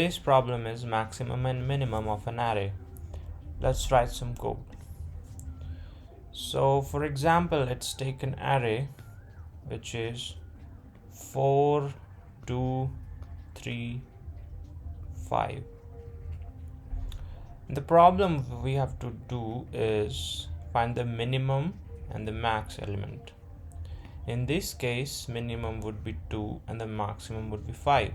Today's problem is maximum and minimum of an array. Let's write some code. So for example, let's take an array which is 4, 2, 3, 5. The problem we have to do is find the minimum and the max element. In this case, minimum would be 2 and the maximum would be 5.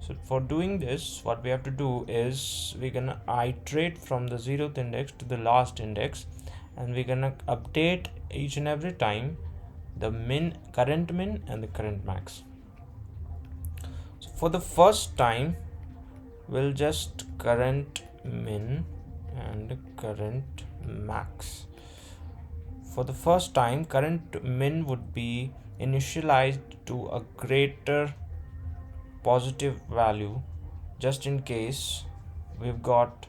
So for doing this, what we have to do is we're gonna iterate from the 0th index to the last index, and we're gonna update each and every time the current min and the current max. So for the first time, we'll just current min and current max. For the first time, current min would be initialized to a greater positive value, just in case we've got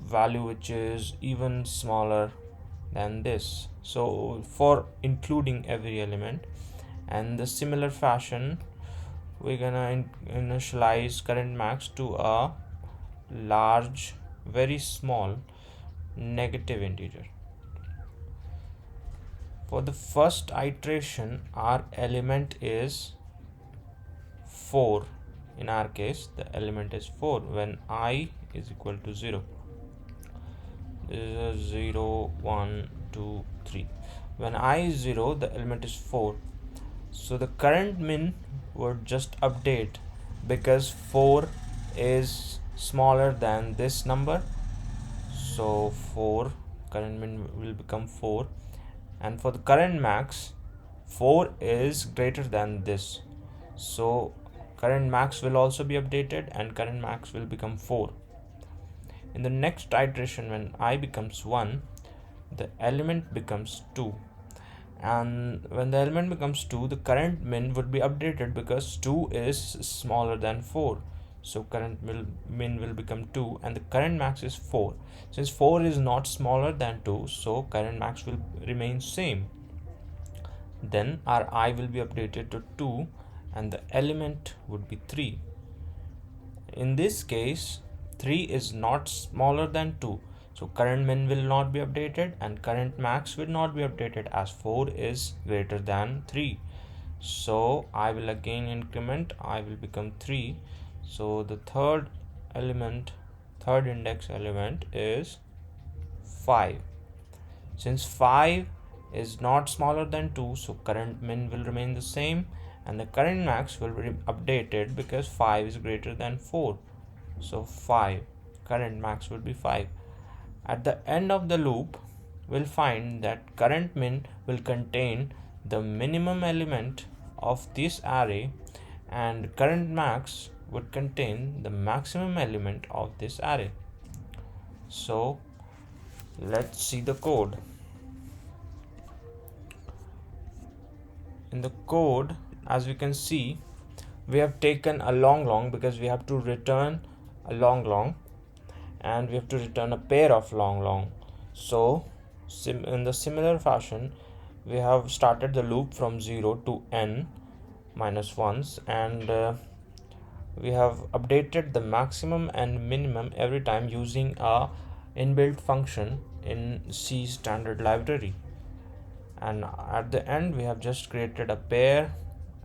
value which is even smaller than this. So for including every element, and the similar fashion we're gonna initialize current max to a large, very small negative integer. For the first iteration, our element is 4. In our case, the element is 4 when I is equal to 0. This is 0, 1, 2, 3. When I is 0, the element is 4. So the current min would just update because 4 is smaller than this number. So 4, current min will become 4. And for the current max, 4 is greater than this. So current max will also be updated and current max will become 4. In the next iteration, when I becomes 1, the element becomes 2. And when the element becomes 2, the current min would be updated because 2 is smaller than 4. So current min will become 2 and the current max is 4. Since 4 is not smaller than 2, so current max will remain same. Then our I will be updated to 2 and the element would be 3. In this case, 3 is not smaller than 2. So current min will not be updated and current max will not be updated as 4 is greater than 3. So I will again increment, I will become 3. So the third index element is 5. Since 5 is not smaller than 2, so current min will remain the same and the current max will be updated because 5 is greater than 4. So 5, current max will be 5. At the end of the loop, we'll find that current min will contain the minimum element of this array and current max would contain the maximum element of this array. So let's see the code. In the code, as we can see, we have taken a long because we have to return a long and we have to return a pair of long. So in the similar fashion, we have started the loop from 0 to n minus 1s and we have updated the maximum and minimum every time using a inbuilt function in C standard library. And at the end, we have just created a pair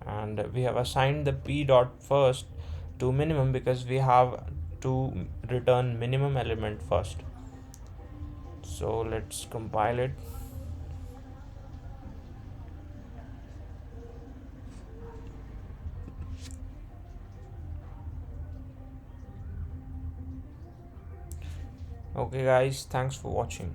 and we have assigned the p dot first to minimum because we have to return minimum element first. So let's compile it. Okay guys, thanks for watching.